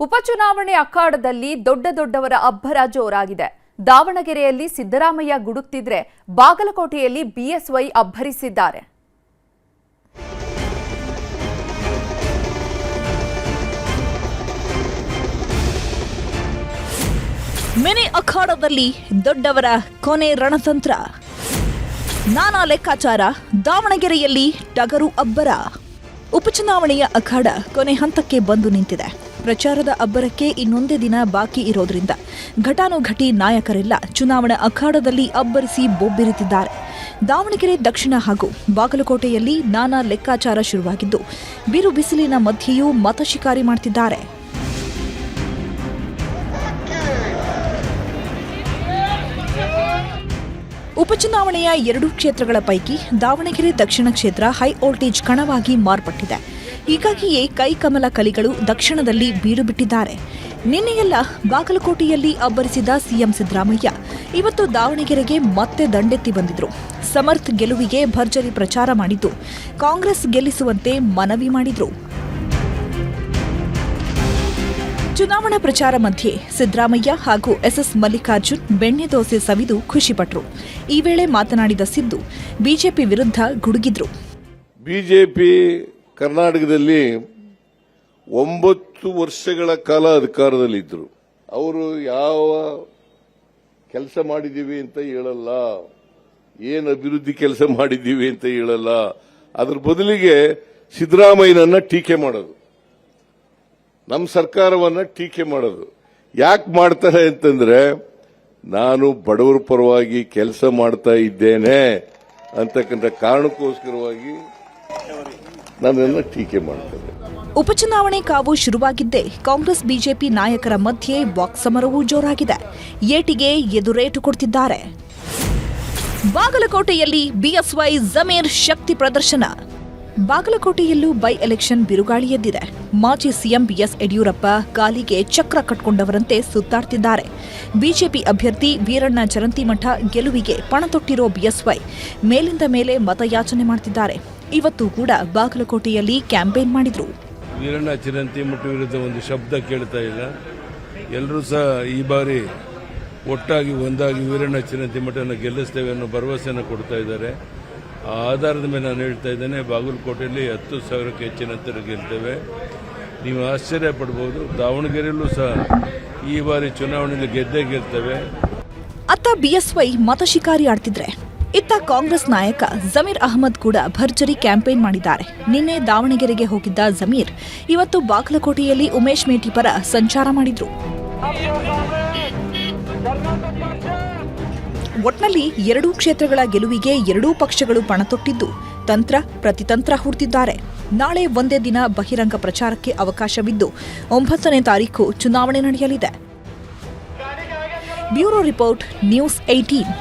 ಉಪಚುನಾವಣೆ ಅಖಾಡದಲ್ಲಿ ದೊಡ್ಡವರ ಅಬ್ಬರ ಜೋರಾಗಿದೆ. ದಾವಣಗೆರೆಯಲ್ಲಿ ಸಿದ್ದರಾಮಯ್ಯ ಗುಡುಕ್ತಿದ್ರೆ ಬಾಗಲಕೋಟೆಯಲ್ಲಿ ಬಿಎಸ್ವೈ ಅಬ್ಬರಿಸಿದ್ದಾರೆ. ಮಿನಿ ಅಖಾಡದಲ್ಲಿ ದೊಡ್ಡವರ ಕೊನೆ ರಣತಂತ್ರ, ನಾನಾ ಲೆಕ್ಕಾಚಾರ, ದಾವಣಗೆರೆಯಲ್ಲಿ ಟಗರು ಅಬ್ಬರ. ಉಪಚುನಾವಣೆಯ ಅಖಾಡ ಕೊನೆ ಹಂತಕ್ಕೆ ಬಂದು ನಿಂತಿದೆ. ಪ್ರಚಾರದ ಅಬ್ಬರಕ್ಕೆ ಇನ್ನೊಂದೇ ದಿನ ಬಾಕಿ ಇರೋದ್ರಿಂದ ಘಟಾನುಘಟಿ ನಾಯಕರೆಲ್ಲ ಚುನಾವಣಾ ಅಖಾಡದಲ್ಲಿ ಅಬ್ಬರಿಸಿ ಬೊಬ್ಬಿರಿತಿದ್ದಾರೆ. ದಾವಣಗೆರೆ ದಕ್ಷಿಣ ಹಾಗೂ ಬಾಗಲಕೋಟೆಯಲ್ಲಿ ನಾನಾ ಲೆಕ್ಕಾಚಾರ ಶುರುವಾಗಿದ್ದು ಬಿರು ಬಿಸಿಲಿನ ಮಧ್ಯೆಯೂ ಮತ ಶಿಕಾರಿ ಮಾಡ್ತಿದ್ದಾರೆ. ಉಪಚುನಾವಣೆಯ 2 ಕ್ಷೇತ್ರಗಳ ಪೈಕಿ ದಾವಣಗೆರೆ ದಕ್ಷಿಣ ಕ್ಷೇತ್ರ ಹೈ ವೋಲ್ಟೇಜ್ ಕಣವಾಗಿ ಮಾರ್ಪಟ್ಟಿದೆ. ಹೀಗಾಗಿಯೇ ಕೈಕಮಲ ಕಲಿಗಳು ದಕ್ಷಿಣದಲ್ಲಿ ಬೀಡು ಬಿಟ್ಟಿದ್ದಾರೆ. ನಿನ್ನೆಯೆಲ್ಲ ಬಾಗಲಕೋಟೆಯಲ್ಲಿ ಅಬ್ಬರಿಸಿದ ಸಿಎಂ ಸಿದ್ದರಾಮಯ್ಯ ಇವತ್ತು ದಾವಣಗೆರೆಗೆ ಮತ್ತೆ ದಂಡೆತ್ತಿ ಬಂದಿದ್ರು. ಸಮರ್ಥ್ ಗೆಲುವಿಗೆ ಭರ್ಜರಿ ಪ್ರಚಾರ ಮಾಡಿದ್ದು ಕಾಂಗ್ರೆಸ್ ಗೆಲ್ಲಿಸುವಂತೆ ಮನವಿ ಮಾಡಿದ್ರು. ಚುನಾವಣಾ ಪ್ರಚಾರ ಮಧ್ಯೆ ಸಿದ್ದರಾಮಯ್ಯ ಹಾಗೂ ಎಸ್ಎಸ್ ಮಲ್ಲಿಕಾರ್ಜುನ್ ಬೆಣ್ಣೆ ದೋಸೆ ಸವಿದು ಖುಷಿಪಟ್ಟರು. ಈ ವೇಳೆ ಮಾತನಾಡಿದ ಸಿದ್ದು ಬಿಜೆಪಿ ವಿರುದ್ಧ ಗುಡುಗಿದ್ರು. ಬಿಜೆಪಿ ಕರ್ನಾಟಕದಲ್ಲಿ 9 ವರ್ಷಗಳ ಕಾಲ ಅಧಿಕಾರದಲ್ಲಿದ್ದರು. ಅವರು ಯಾವ ಕೆಲಸ ಮಾಡಿದ್ದೀವಿ ಅಂತ ಹೇಳಲ್ಲ, ಏನು ಅಭಿವೃದ್ಧಿ ಕೆಲಸ ಮಾಡಿದ್ದೀವಿ ಅಂತ ಹೇಳಲ್ಲ. ಅದರ ಬದಲಿಗೆ ಸಿದ್ದರಾಮಯ್ಯನನ್ನ ಟೀಕೆ ಮಾಡೋದು, ನಮ್ಮ ಸರ್ಕಾರವನ್ನ ಟೀಕೆ ಮಾಡೋದು. ಯಾಕೆ ಮಾಡ್ತಾರೆ ಅಂತಂದ್ರೆ, ನಾನು ಬಡವರ ಪರವಾಗಿ ಕೆಲಸ ಮಾಡ್ತಾ ಇದ್ದೇನೆ ಅಂತಕ್ಕಂಥ ಕಾರಣಕ್ಕೋಸ್ಕರವಾಗಿ ನನ್ನನ್ನು ಟೀಕೆ ಮಾಡ್ತಾರೆ. ಉಪಚುನಾವಣೆ ಕಾವು ಶುರುವಾಗಿದ್ದೇ ಕಾಂಗ್ರೆಸ್ ಬಿಜೆಪಿ ನಾಯಕರ ಮಧ್ಯೆ ವಾಕ್ಸಮರವೂ ಜೋರಾಗಿದೆ. ಏಟಿಗೆ ಎದುರೇಟು ಕೊಡ್ತಿದ್ದಾರೆ. ಬಾಗಲಕೋಟೆಯಲ್ಲಿ ಬಿಎಸ್ವೈ ಜಮೀರ್ ಶಕ್ತಿ ಪ್ರದರ್ಶನ. ಬಾಗಲಕೋಟೆಯಲ್ಲೂ ಬೈ ಎಲೆಕ್ಷನ್ ಬಿರುಗಾಳಿ ಎದ್ದಿದೆ. ಮಾಜಿ ಸಿಎಂ ಬಿಎಸ್ ಯಡಿಯೂರಪ್ಪ ಕಾಲಿಗೆ ಚಕ್ರ ಕಟ್ಕೊಂಡವರಂತೆ ಸುತ್ತಾಡ್ತಿದ್ದಾರೆ. ಬಿಜೆಪಿ ಅಭ್ಯರ್ಥಿ ವೀರಣ್ಣ ಚರಂತಿಮಠ ಗೆಲುವಿಗೆ ಪಣ ತೊಟ್ಟಿರೋ ಬಿಎಸ್ವೈ ಮೇಲಿಂದ ಮೇಲೆ ಮತಯಾಚನೆ ಮಾಡ್ತಿದ್ದಾರೆ. ಇವತ್ತು ಕೂಡ ಬಾಗಲಕೋಟೆಯಲ್ಲಿ ಕ್ಯಾಂಪೇನ್ ಮಾಡಿದ್ರು. ವೀರಣ್ಣ ಚರಂತಿಮಠ ವಿರುದ್ಧ ಒಂದು ಶಬ್ದ ಕೇಳ್ತಾ ಇಲ್ಲ. ಎಲ್ಲರೂ ಸಹ ಈ ಬಾರಿ ಒಟ್ಟಾಗಿ ಒಂದಾಗಿ ವೀರಣ್ಣ ಚರಂತಿಮಠನ ಗೆಲ್ಲಿಸ್ತೇವೆ ಅನ್ನೋ ಭರವಸೆಯನ್ನು ಕೊಡ್ತಾ ಇದ್ದಾರೆ. ಆ ಆಧಾರದ ಮೇಲೆ ನಾನು ಹೇಳ್ತಾ ಇದ್ದೇನೆ, ಬಾಗಲಕೋಟೆಯಲ್ಲಿ 10,000ಕ್ಕೆ ಹೆಚ್ಚಿನ ಅಂತರ ಗೆಲ್ತೇವೆ. ನೀವು ಆಶ್ಚರ್ಯ ಪಡಬಹುದು, ದಾವಣಗೆರೆಯಲ್ಲೂ ಸಹ ಈ ಬಾರಿ ಚುನಾವಣೆಯಲ್ಲಿ ಗೆದ್ದೇ ಗೆಲ್ತೇವೆ. ಅತ್ತ ಬಿಎಸ್ವೈ ಮತ ಶಿಕಾರಿ ಆಡ್ತಿದ್ರೆ, ಇತ್ತ ಕಾಂಗ್ರೆಸ್ ನಾಯಕ ಜಮೀರ್ ಅಹಮದ್ ಕೂಡ ಭರ್ಜರಿ ಕ್ಯಾಂಪೇನ್ ಮಾಡಿದ್ದಾರೆ. ನಿನ್ನೆ ದಾವಣಗೆರೆಗೆ ಹೋಗಿದ್ದ ಜಮೀರ್ ಇವತ್ತು ಬಾಗಲಕೋಟೆಯಲ್ಲಿ ಉಮೇಶ್ ಮೇಟಿ ಪರ ಸಂಚಾರ ಮಾಡಿದ್ರು. ಒಟ್ನಲ್ಲಿ 2 ಕ್ಷೇತ್ರಗಳ ಗೆಲುವಿಗೆ 2 ಪಕ್ಷಗಳು ಪಣ ತೊಟ್ಟಿದ್ದು ತಂತ್ರ ಪ್ರತಿತಂತ್ರ ಹೂಡ್ತಿದ್ದಾರೆ. ನಾಳೆ ಒಂದೇ ದಿನ ಬಹಿರಂಗ ಪ್ರಚಾರಕ್ಕೆ ಅವಕಾಶವಿದ್ದು 9ನೇ ತಾರೀಖು ಚುನಾವಣೆ ನಡೆಯಲಿದೆ. Bureau report, news 18.